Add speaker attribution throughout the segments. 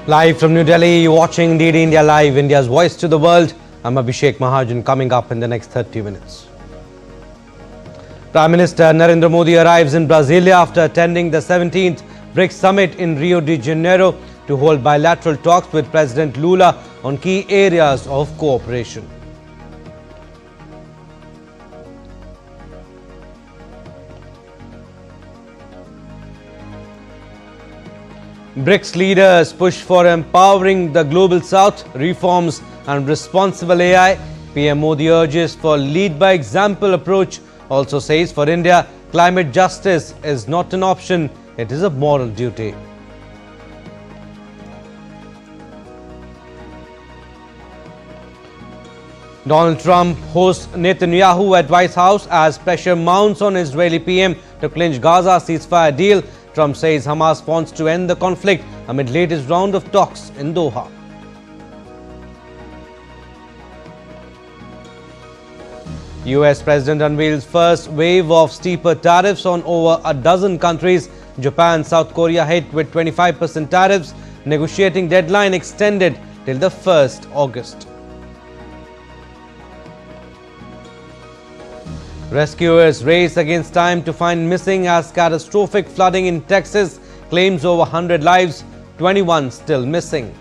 Speaker 1: Live from New Delhi, you're watching DD India Live, India's voice to the world. I'm Abhishek Mahajan. Coming up in the next 30 minutes. Prime Minister Narendra Modi arrives in Brasilia after attending the 17th BRICS summit in Rio de Janeiro to hold bilateral talks with President Lula on key areas of cooperation. BRICS leaders push for empowering the global south, reforms and responsible AI. PM Modi urges for lead by example approach. Also says for India, climate justice is not an option, it is a moral duty. Donald Trump hosts Netanyahu at White House as pressure mounts on Israeli PM to clinch Gaza ceasefire deal. Trump says Hamas wants to end the conflict amid latest round of talks in Doha. US President unveils first wave of steeper tariffs on over a dozen countries. Japan, South Korea hit with 25% tariffs. Negotiating deadline extended till the 1st August. Rescuers race against time to find missing as catastrophic flooding in Texas claims over 100 lives, 21 still missing.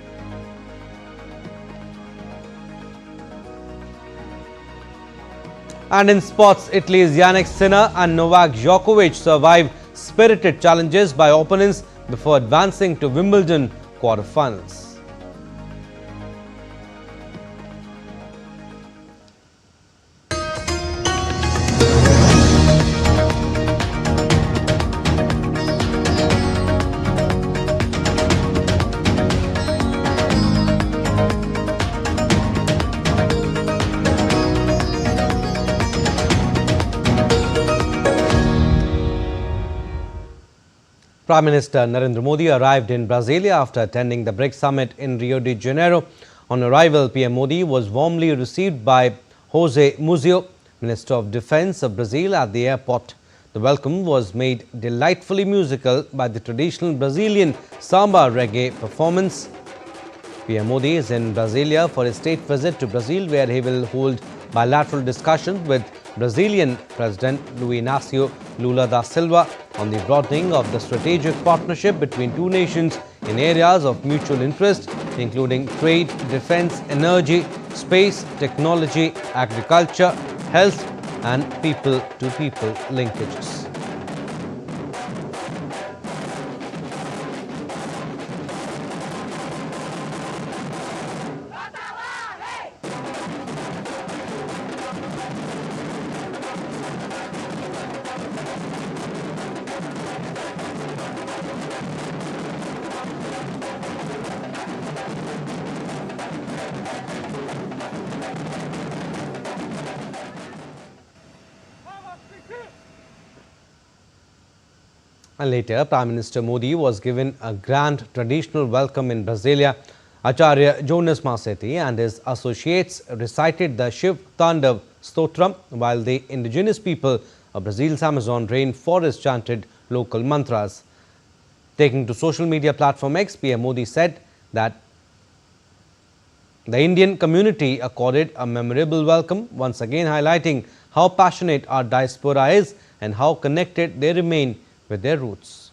Speaker 1: And in sports, Italy's Yannick Sinner and Novak Djokovic survive spirited challenges by opponents before advancing to Wimbledon quarterfinals. Prime Minister Narendra Modi arrived in Brasilia after attending the BRICS summit in Rio de Janeiro. On arrival, PM Modi was warmly received by José Muzio, Minister of Defense of Brazil, at the airport. The welcome was made delightfully musical by the traditional Brazilian samba reggae performance. PM Modi is in Brasilia for a state visit to Brazil, where he will hold bilateral discussions with Brazilian President Luiz Inácio Lula da Silva on the broadening of the strategic partnership between two nations in areas of mutual interest, including trade, defense, energy, space, technology, agriculture, health, and people-to-people linkages. And later, Prime Minister Modi was given a grand traditional welcome in Brasilia. Acharya Jonas Masetti and his associates recited the Shiv Tandav Stotram, while the indigenous people of Brazil's Amazon rainforest chanted local mantras. Taking to social media platform X, PM Modi said that the Indian community accorded a memorable welcome, once again highlighting how passionate our diaspora is and how connected they remain with their roots.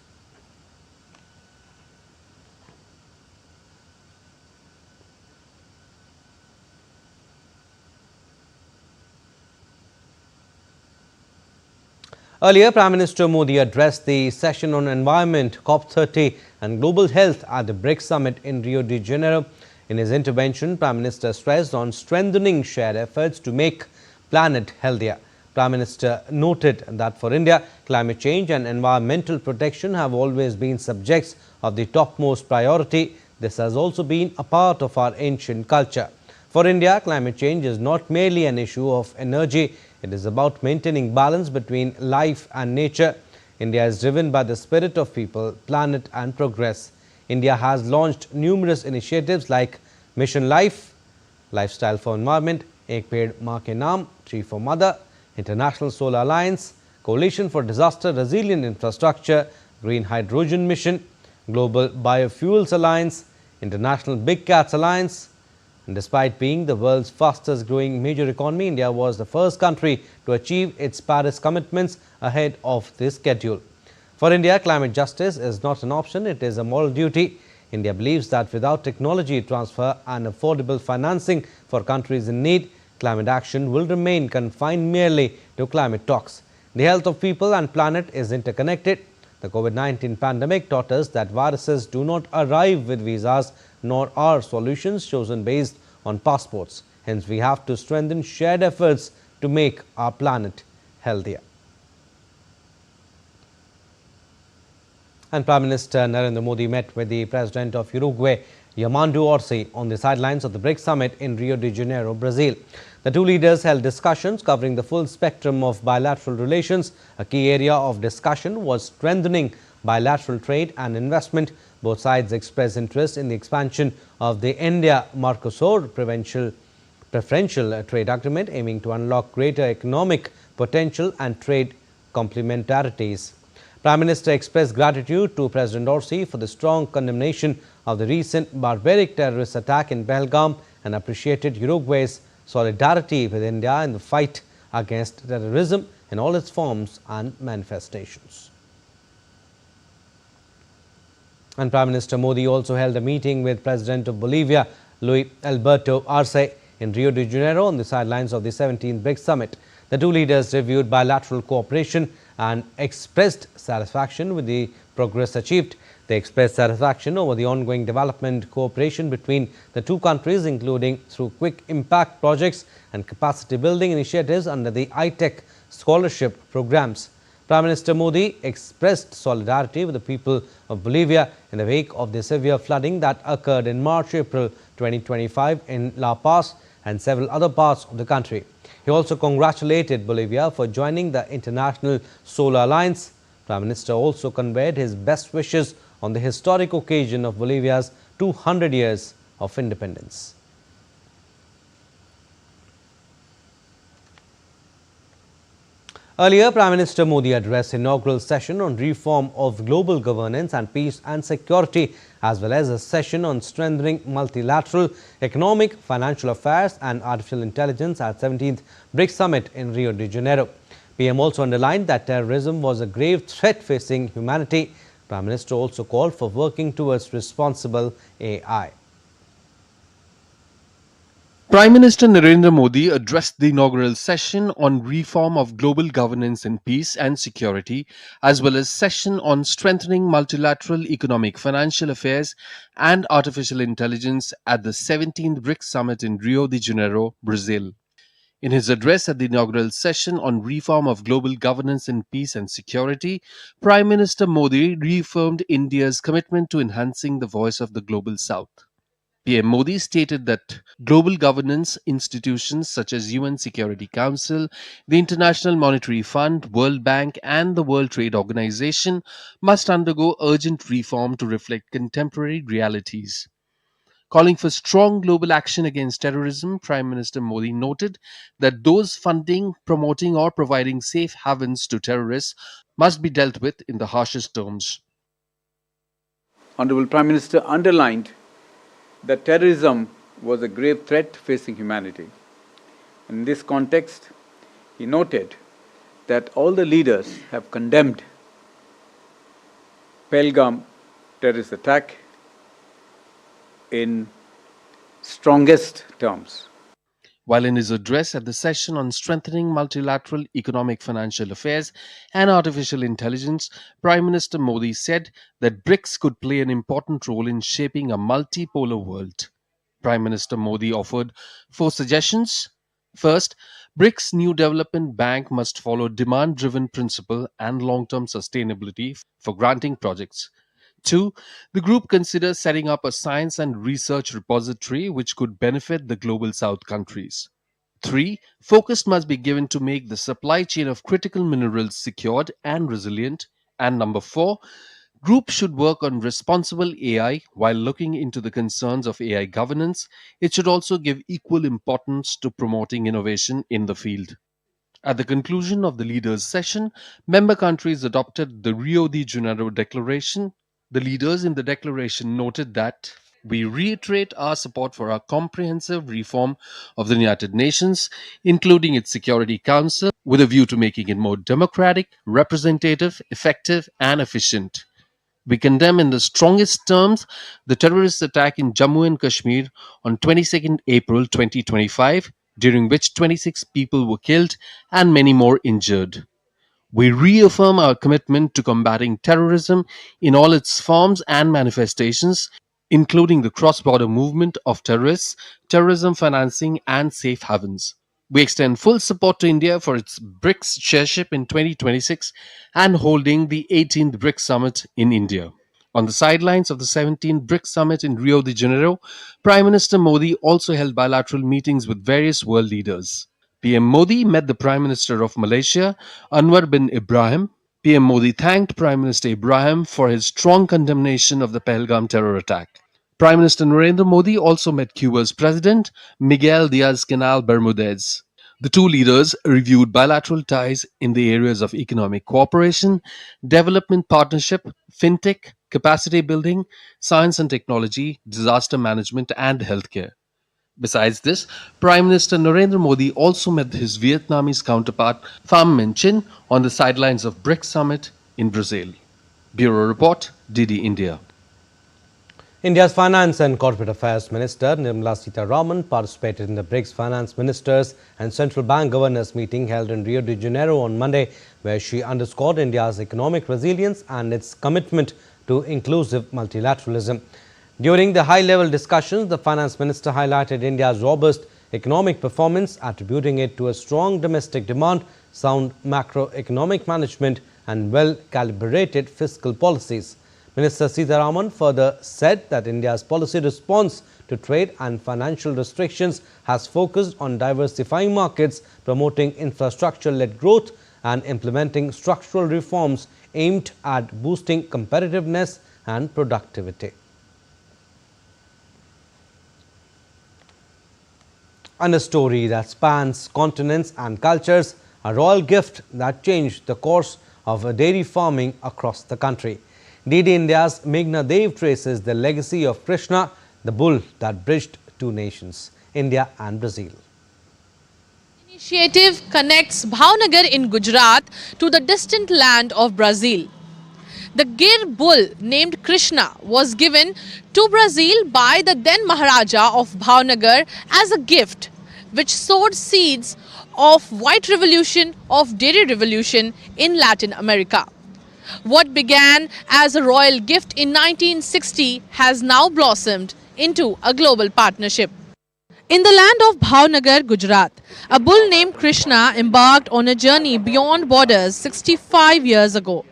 Speaker 1: Earlier, Prime Minister Modi addressed the session on environment, COP30 and global health at the BRICS summit in Rio de Janeiro. In his intervention, Prime Minister stressed on strengthening shared efforts to make planet healthier. Prime Minister noted that for India, climate change and environmental protection have always been subjects of the topmost priority. This has also been a part of our ancient culture. For India, climate change is not merely an issue of energy, it is about maintaining balance between life and nature. India is driven by the spirit of people, planet and progress. India has launched numerous initiatives like Mission Life, Lifestyle for Environment, Ek Ped Maa Ke Naam, Tree for Mother, International Solar Alliance, Coalition for Disaster Resilient Infrastructure, Green Hydrogen Mission, Global Biofuels Alliance, International Big Cats Alliance. And despite being the world's fastest growing major economy, India was the first country to achieve its Paris commitments ahead of the schedule. For India, climate justice is not an option, it is a moral duty. India believes that without technology transfer and affordable financing for countries in need, climate action will remain confined merely to climate talks. The health of people and planet is interconnected. The COVID-19 pandemic taught us that viruses do not arrive with visas, nor are solutions chosen based on passports. Hence, we have to strengthen shared efforts to make our planet healthier. And Prime Minister Narendra Modi met with the President of Uruguay, Yamandu Orsi, on the sidelines of the BRICS summit in Rio de Janeiro, Brazil. The two leaders held discussions covering the full spectrum of bilateral relations. A key area of discussion was strengthening bilateral trade and investment. Both sides expressed interest in the expansion of the India-Mercosur preferential trade agreement, aiming to unlock greater economic potential and trade complementarities. Prime Minister expressed gratitude to President Orsi for the strong condemnation of the recent barbaric terrorist attack in Pahalgam and appreciated Uruguay's solidarity with India in the fight against terrorism in all its forms and manifestations. And Prime Minister Modi also held a meeting with President of Bolivia, Luis Alberto Arce, in Rio de Janeiro on the sidelines of the 17th BRICS summit. The two leaders reviewed bilateral cooperation and expressed satisfaction with the progress achieved. They expressed satisfaction over the ongoing development cooperation between the two countries, including through quick impact projects and capacity building initiatives under the iTech scholarship programs. Prime Minister Modi expressed solidarity with the people of Bolivia in the wake of the severe flooding that occurred in March-April 2025 in La Paz and several other parts of the country. He also congratulated Bolivia for joining the International Solar Alliance. Prime Minister also conveyed his best wishes on the historic occasion of Bolivia's 200 years of independence. Earlier, Prime Minister Modi addressed the inaugural session on reform of global governance and peace and security, as well as a session on strengthening multilateral economic, financial affairs and artificial intelligence at 17th BRICS summit in Rio de Janeiro. PM also underlined that terrorism was a grave threat facing humanity. Prime Minister also called for working towards responsible AI.
Speaker 2: Prime Minister Narendra Modi addressed the inaugural session on reform of global governance in peace and security, as well as session on strengthening multilateral economic, financial affairs and artificial intelligence at the 17th BRICS summit in Rio de Janeiro, Brazil. In his address at the inaugural session on reform of global governance in peace and security, Prime Minister Modi reaffirmed India's commitment to enhancing the voice of the Global South. PM Modi stated that global governance institutions such as UN Security Council, the International Monetary Fund, World Bank, and the World Trade Organization must undergo urgent reform to reflect contemporary realities. Calling for strong global action against terrorism, Prime Minister Modi noted that those funding, promoting, or providing safe havens to terrorists must be dealt with in the harshest terms.
Speaker 3: Honorable Prime Minister underlined that terrorism was a grave threat facing humanity. In this context, he noted that all the leaders have condemned Pahalgam terrorist attack in strongest terms.
Speaker 2: While in his address at the session on strengthening multilateral economic, financial affairs and artificial intelligence, Prime Minister Modi said that BRICS could play an important role in shaping a multipolar world. Prime Minister Modi offered 4 suggestions. First, BRICS New Development Bank must follow demand-driven principle and long-term sustainability for granting projects. 2. The group considers setting up a science and research repository which could benefit the Global South countries. 3. Focus must be given to make the supply chain of critical minerals secured and resilient. And number 4, group should work on responsible AI while looking into the concerns of AI governance. It should also give equal importance to promoting innovation in the field. At the conclusion of the leaders' session, member countries adopted the Rio de Janeiro Declaration. The leaders in the declaration noted that We reiterate our support for our comprehensive reform of the United Nations, including its Security Council, with a view to making it more democratic, representative, effective, and efficient. We condemn in the strongest terms the terrorist attack in Jammu and Kashmir on 22nd April 2025, during which 26 people were killed and many more injured. We reaffirm our commitment to combating terrorism in all its forms and manifestations, including the cross border movement of terrorists, terrorism financing, and safe havens. We extend full support to India for its BRICS chairship in 2026 and holding the 18th BRICS summit in India. On the sidelines of the 17th BRICS summit in Rio de Janeiro, Prime Minister Modi also held bilateral meetings with various world leaders. PM Modi met the Prime Minister of Malaysia, Anwar bin Ibrahim. PM Modi thanked Prime Minister Ibrahim for his strong condemnation of the Pahalgam terror attack. Prime Minister Narendra Modi also met Cuba's President, Miguel Diaz-Canel Bermudez. The two leaders reviewed bilateral ties in the areas of economic cooperation, development partnership, fintech, capacity building, science and technology, disaster management, and healthcare. Besides this, Prime Minister Narendra Modi also met his Vietnamese counterpart Pham Minh Chinh on the sidelines of BRICS summit in Brazil. Bureau Report, DD India.
Speaker 1: India's Finance and Corporate Affairs Minister Nirmala Sitharaman participated in the BRICS Finance Ministers and Central Bank Governors meeting held in Rio de Janeiro on Monday, where she underscored India's economic resilience and its commitment to inclusive multilateralism. During the high-level discussions, the Finance Minister highlighted India's robust economic performance, attributing it to a strong domestic demand, sound macroeconomic management and well-calibrated fiscal policies. Minister Sitharaman further said that India's policy response to trade and financial restrictions has focused on diversifying markets, promoting infrastructure-led growth and implementing structural reforms aimed at boosting competitiveness and productivity. And a story that spans continents and cultures, a royal gift that changed the course of dairy farming across the country. DD India's Meghna Dev traces the legacy of Krishna, the bull that bridged two nations, India and Brazil.
Speaker 4: Initiative connects Bhavnagar in Gujarat to the distant land of Brazil. The Gir bull named Krishna was given to Brazil by the then Maharaja of Bhavnagar as a gift, which sowed seeds of white revolution, of dairy revolution in Latin America. What began as a royal gift in 1960 has now blossomed into a global partnership. In the land of Bhavnagar, Gujarat, a bull named Krishna embarked on a journey beyond borders 65 years ago.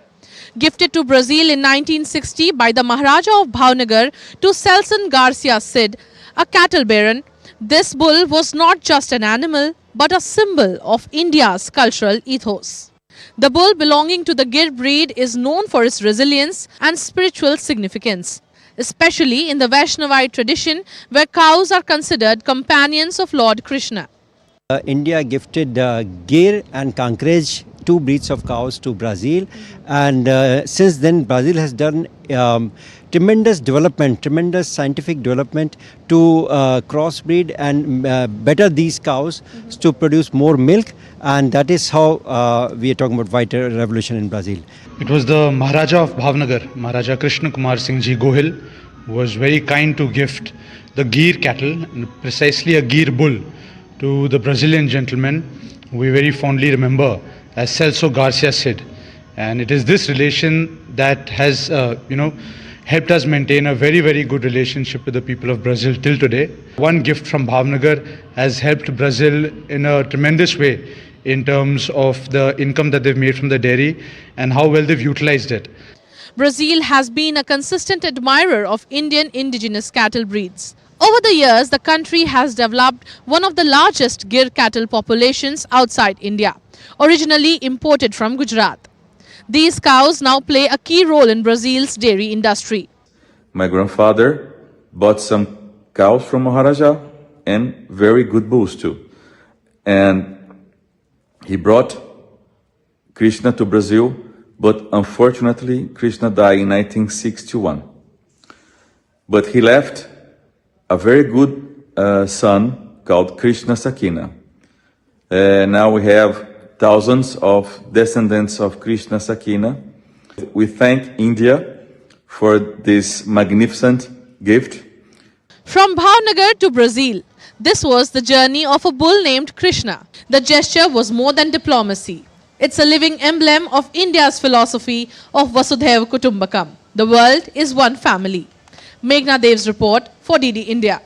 Speaker 4: Gifted to Brazil in 1960 by the Maharaja of Bhavnagar to Celson Garcia Cid, a cattle baron, this bull was not just an animal but a symbol of India's cultural ethos. The bull belonging to the Gir breed is known for its resilience and spiritual significance, especially in the Vaishnavite tradition where cows are considered companions of Lord Krishna.
Speaker 5: India gifted Gir and Kankrej, two breeds of cows, to Brazil, and since then Brazil has done tremendous development, tremendous scientific development to crossbreed and better these cows to produce more milk, and that is how we are talking about white revolution in Brazil.
Speaker 6: It was the Maharaja of Bhavnagar, Maharaja Krishna Kumar Singh Ji Gohil, who was very kind to gift the Gir cattle, precisely a Gir bull, to the Brazilian gentleman we very fondly remember as Celso Garcia Cid. And it is this relation that has helped us maintain a very, very good relationship with the people of Brazil till today. One gift from Bhavnagar has helped Brazil in a tremendous way in terms of the income that they've made from the dairy and how well they've utilized it.
Speaker 4: Brazil has been a consistent admirer of Indian indigenous cattle breeds. Over the years, the country has developed one of the largest Gir cattle populations outside India, originally imported from Gujarat. These cows now play a key role in Brazil's dairy industry.
Speaker 7: My grandfather bought some cows from Maharaja and very good bulls too. And he brought Krishna to Brazil, but unfortunately Krishna died in 1961. But he left a very good son called Krishna Sakina. Now we have thousands of descendants of Krishna Sakina. We thank India for this magnificent gift.
Speaker 4: From Bhavnagar to Brazil, this was the journey of a bull named Krishna. The gesture was more than diplomacy. It's a living emblem of India's philosophy of Vasudhaiva Kutumbakam. The world is one family. Meghna Dev's report for DD India.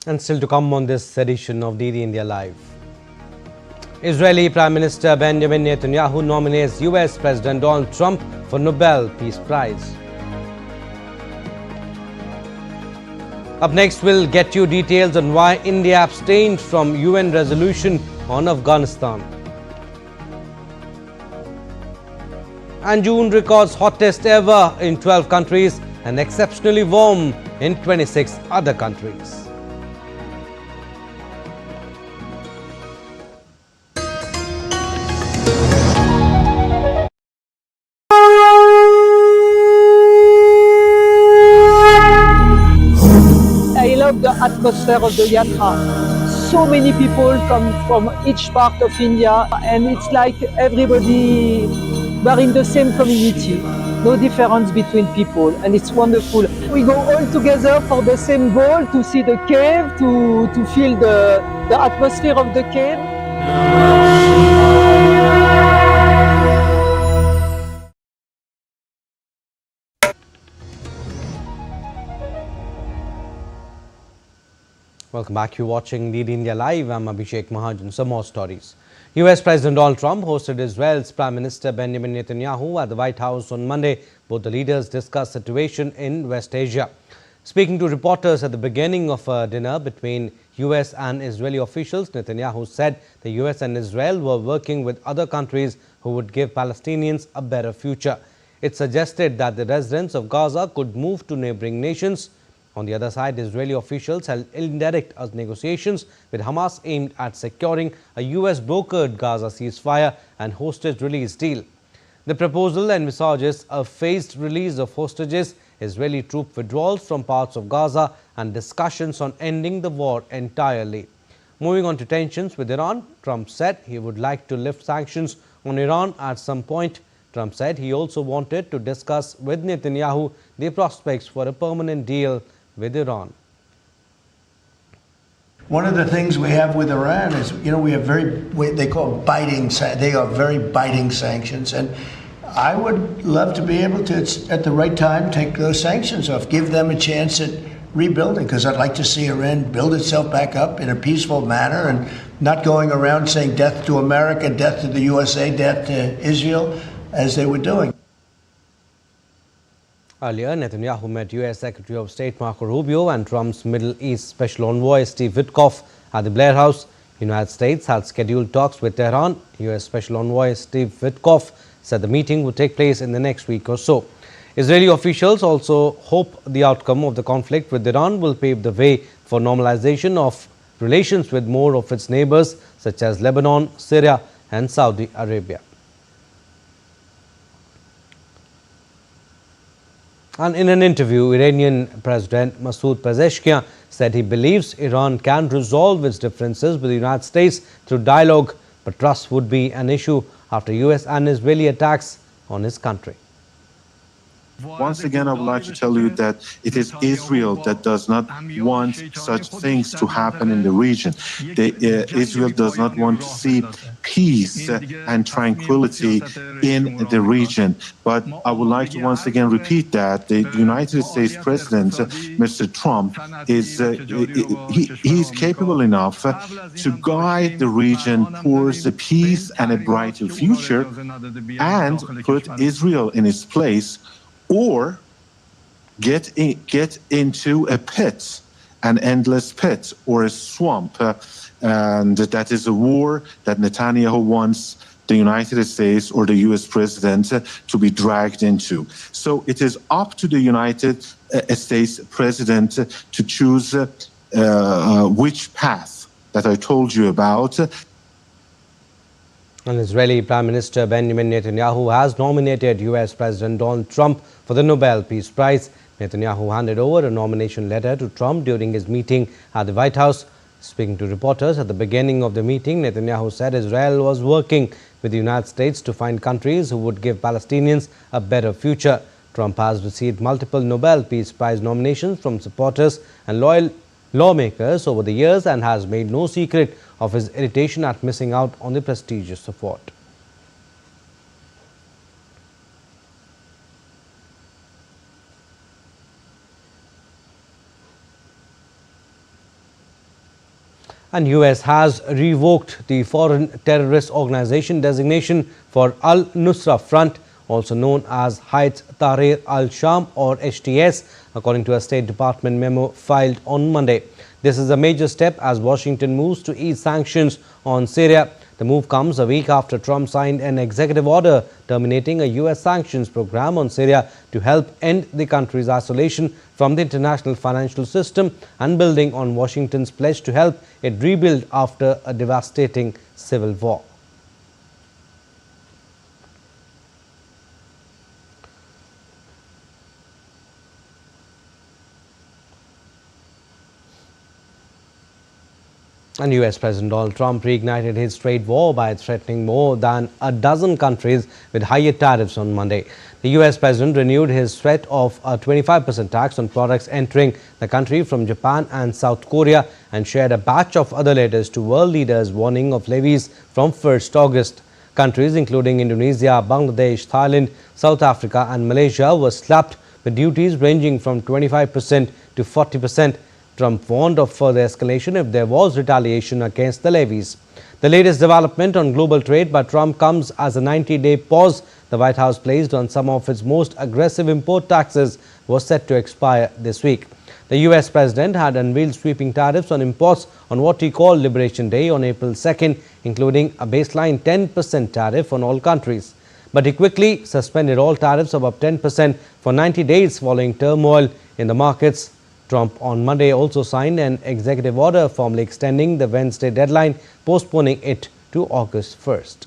Speaker 1: And still to come on this edition of DD India Live. Israeli Prime Minister Benjamin Netanyahu nominates US President Donald Trump for Nobel Peace Prize. Up next, we'll get you details on why India abstained from UN resolution on Afghanistan. And June records hottest ever in 12 countries and exceptionally warm in 26 other countries.
Speaker 8: I love the atmosphere of the yatra. So many people come from each part of India, and it's like everybody, we're in the same community. No difference between people, and it's wonderful. We go all together for the same goal, to see the cave, to feel the atmosphere of the cave.
Speaker 1: Welcome back. You're watching DD India Live. I'm Abhishek Mahajan. Some more stories. US President Donald Trump hosted Israel's Prime Minister Benjamin Netanyahu at the White House on Monday. Both the leaders discussed the situation in West Asia. Speaking to reporters at the beginning of a dinner between US and Israeli officials, Netanyahu said the US and Israel were working with other countries who would give Palestinians a better future. It suggested that the residents of Gaza could move to neighboring nations. On the other side, Israeli officials held indirect negotiations with Hamas aimed at securing a US-brokered Gaza ceasefire and hostage release deal. The proposal envisages a phased release of hostages, Israeli troop withdrawals from parts of Gaza, and discussions on ending the war entirely. Moving on to tensions with Iran, Trump said he would like to lift sanctions on Iran at some point. Trump said he also wanted to discuss with Netanyahu the prospects for a permanent deal with Iran.
Speaker 9: One of the things we have with Iran is, we have they call they are very biting sanctions, and I would love to be able to, at the right time, take those sanctions off, give them a chance at rebuilding, because I'd like to see Iran build itself back up in a peaceful manner and not going around saying death to America, death to the USA, death to Israel, as they were doing.
Speaker 1: Earlier, Netanyahu met US Secretary of State Marco Rubio and Trump's Middle East Special Envoy Steve Witkoff at the Blair House. The United States had scheduled talks with Tehran. US Special Envoy Steve Witkoff said the meeting would take place in the next week or so. Israeli officials also hope the outcome of the conflict with Iran will pave the way for normalization of relations with more of its neighbors such as Lebanon, Syria and Saudi Arabia. And in an interview, Iranian President Masoud Pezeshkian said he believes Iran can resolve its differences with the United States through dialogue, but trust would be an issue after US and Israeli attacks on his country.
Speaker 10: Once again, I would like to tell you that it is Israel that does not want such things to happen in the region. Israel does not want to see peace and tranquility in the region. But I would like to once again repeat that the United States President, Mr. Trump, he is capable enough to guide the region towards a peace and a brighter future and put Israel in its place, or get into a pit, an endless pit or a swamp. And that is a war that Netanyahu wants the United States or the US president to be dragged into. So it is up to the United States president to choose which path that I told you about.
Speaker 1: And Israeli Prime Minister Benjamin Netanyahu has nominated US President Donald Trump for the Nobel Peace Prize. Netanyahu handed over a nomination letter to Trump during his meeting at the White House. Speaking to reporters at the beginning of the meeting, Netanyahu said Israel was working with the United States to find countries who would give Palestinians a better future. Trump has received multiple Nobel Peace Prize nominations from supporters and loyal lawmakers over the years and has made no secret of his irritation at missing out on the prestigious award. And US has revoked the Foreign Terrorist Organization designation for Al-Nusra Front, also known as Hayat Tahrir al-Sham or HTS, according to a State Department memo filed on Monday. This is a major step as Washington moves to ease sanctions on Syria. The move comes a week after Trump signed an executive order terminating a US sanctions program on Syria to help end the country's isolation from the international financial system and building on Washington's pledge to help it rebuild after a devastating civil war. And US President Donald Trump reignited his trade war by threatening more than a dozen countries with higher tariffs on Monday. The US President renewed his threat of a 25% tax on products entering the country from Japan and South Korea and shared a batch of other letters to world leaders warning of levies from 1st August. Countries including Indonesia, Bangladesh, Thailand, South Africa and Malaysia were slapped with duties ranging from 25% to 40%. Trump warned of further escalation if there was retaliation against the levies. The latest development on global trade by Trump comes as a 90-day pause the White House placed on some of its most aggressive import taxes was set to expire this week. The US President had unveiled sweeping tariffs on imports on what he called Liberation Day on April 2nd, including a baseline 10% tariff on all countries. But he quickly suspended all tariffs above 10% for 90 days following turmoil in the markets. Trump on Monday also signed an executive order formally extending the Wednesday deadline, postponing it to August 1st.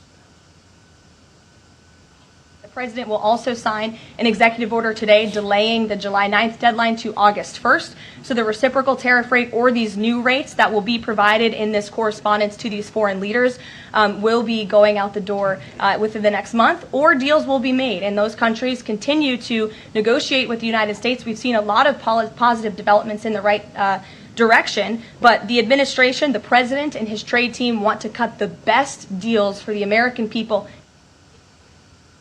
Speaker 11: The President will also sign an executive order today delaying the July 9th deadline to August 1st. So the reciprocal tariff rate or these new rates that will be provided in this correspondence to these foreign leaders will be going out the door within the next month, or deals will be made. And those countries continue to negotiate with the United States. We've seen a lot of positive developments in the right direction, but the administration, the President and his trade team want to cut the best deals for the American people.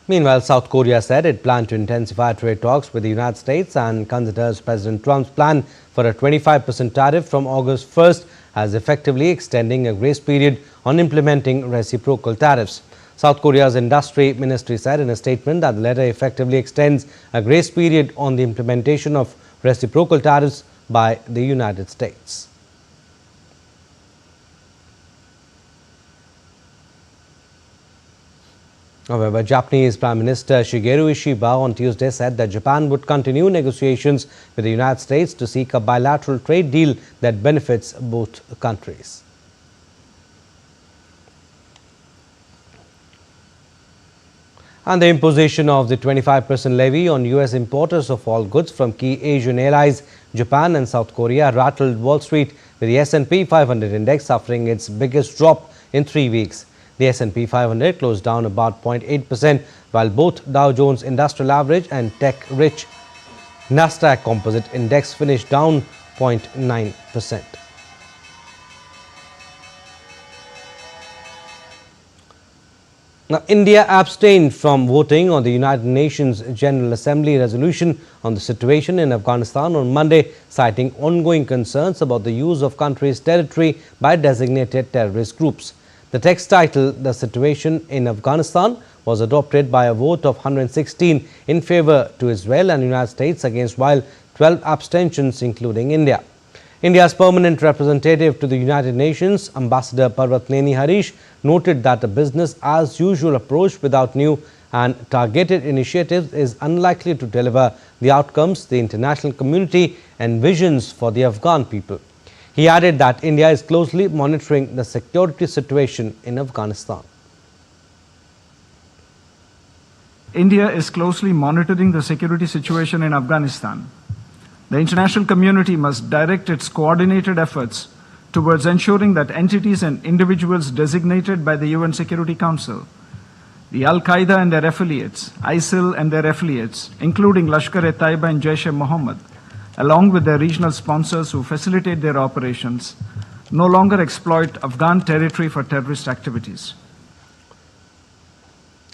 Speaker 1: Meanwhile, South Korea said it planned to intensify trade talks with the United States and considers President Trump's plan for a 25% tariff from August 1st as effectively extending a grace period on implementing reciprocal tariffs. South Korea's industry ministry said in a statement that the letter effectively extends a grace period on the implementation of reciprocal tariffs by the United States. However, Japanese Prime Minister Shigeru Ishiba on Tuesday said that Japan would continue negotiations with the United States to seek a bilateral trade deal that benefits both countries. And the imposition of the 25% levy on US importers of all goods from key Asian allies, Japan and South Korea, rattled Wall Street, with the S&P 500 index suffering its biggest drop in 3 weeks. The S&P 500 closed down about 0.8%, while both Dow Jones Industrial Average and tech-rich Nasdaq Composite Index finished down 0.9%. Now, India abstained from voting on the United Nations General Assembly resolution on the situation in Afghanistan on Monday, citing ongoing concerns about the use of country's territory by designated terrorist groups. The text titled "The Situation in Afghanistan" was adopted by a vote of 116 in favor to Israel and United States against, while 12 abstentions, including India. India's permanent representative to the United Nations, Ambassador Parvatneni Harish, noted that a business-as-usual approach without new and targeted initiatives is unlikely to deliver the outcomes the international community envisions for the Afghan people. He added that India is closely monitoring the security situation in Afghanistan.
Speaker 12: India is closely monitoring the security situation in Afghanistan. The international community must direct its coordinated efforts towards ensuring that entities and individuals designated by the UN Security Council, the Al-Qaeda and their affiliates, ISIL and their affiliates, including Lashkar-e-Taiba and Jaish-e-Mohammed, along with their regional sponsors who facilitate their operations, no longer exploit Afghan territory for terrorist activities.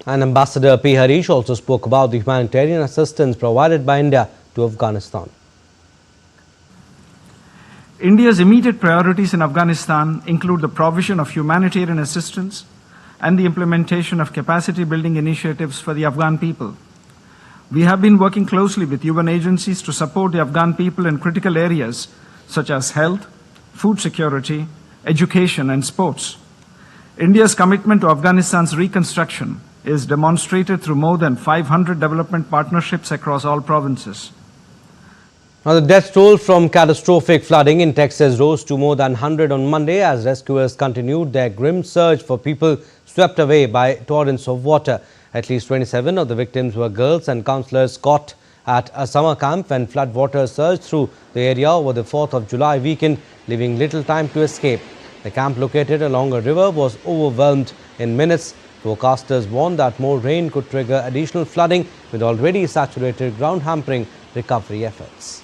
Speaker 1: And Ambassador P. Harish also spoke about the humanitarian assistance provided by India to Afghanistan.
Speaker 12: India's immediate priorities in Afghanistan include the provision of humanitarian assistance and the implementation of capacity-building initiatives for the Afghan people. We have been working closely with UN agencies to support the Afghan people in critical areas such as health, food security, education, and sports. India's commitment to Afghanistan's reconstruction is demonstrated through more than 500 development partnerships across all provinces.
Speaker 1: Now, the death toll from catastrophic flooding in Texas rose to more than 100 on Monday as rescuers continued their grim search for people swept away by torrents of water. At least 27 of the victims were girls and counselors caught at a summer camp when floodwater surged through the area over the 4th of July weekend, leaving little time to escape. The camp, located along a river, was overwhelmed in minutes. Forecasters warned that more rain could trigger additional flooding, with already saturated ground hampering recovery efforts.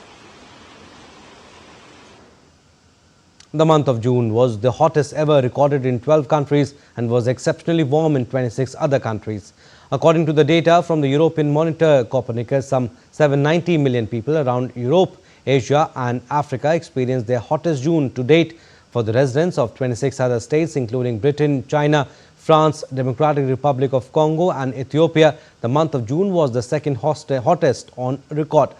Speaker 1: The month of June was the hottest ever recorded in 12 countries and was exceptionally warm in 26 other countries. According to the data from the European Monitor Copernicus, some 790 million people around Europe, Asia and Africa experienced their hottest June to date. For the residents of 26 other states, including Britain, China, France, Democratic Republic of Congo and Ethiopia, the month of June was the second hottest on record.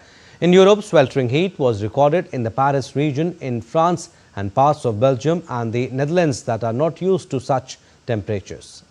Speaker 1: In Europe, sweltering heat was recorded in the Paris region, in France and parts of Belgium and the Netherlands that are not used to such temperatures.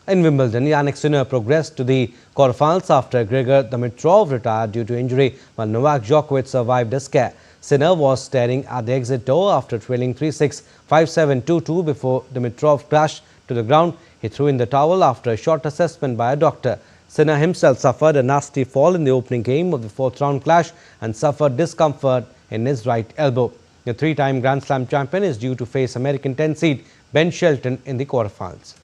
Speaker 1: In Wimbledon, Jannik Sinner progressed to the quarterfinals after Grigor Dimitrov retired due to injury, while Novak Djokovic survived a scare. Sinner was staring at the exit door after trailing 3-6, 5-7, 2-2 before Dimitrov crashed to the ground. He threw in the towel after a short assessment by a doctor. Sinner himself suffered a nasty fall in the opening game of the fourth round clash and suffered discomfort in his right elbow. The three-time Grand Slam champion is due to face American 10 seed Ben Shelton in the quarterfinals.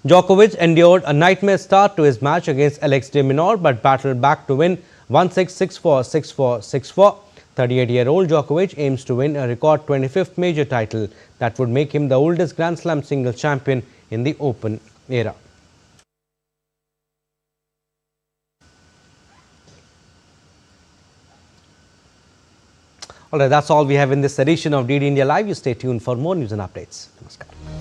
Speaker 1: Djokovic endured a nightmare start to his match against Alex de Minaur but battled back to win 1-6, 6-4, 6-4, 6-4. 38-year-old Djokovic aims to win a record 25th major title that would make him the oldest Grand Slam singles champion in the Open era. Alright, that's all we have in this edition of DD India Live. You stay tuned for more news and updates. Namaskar.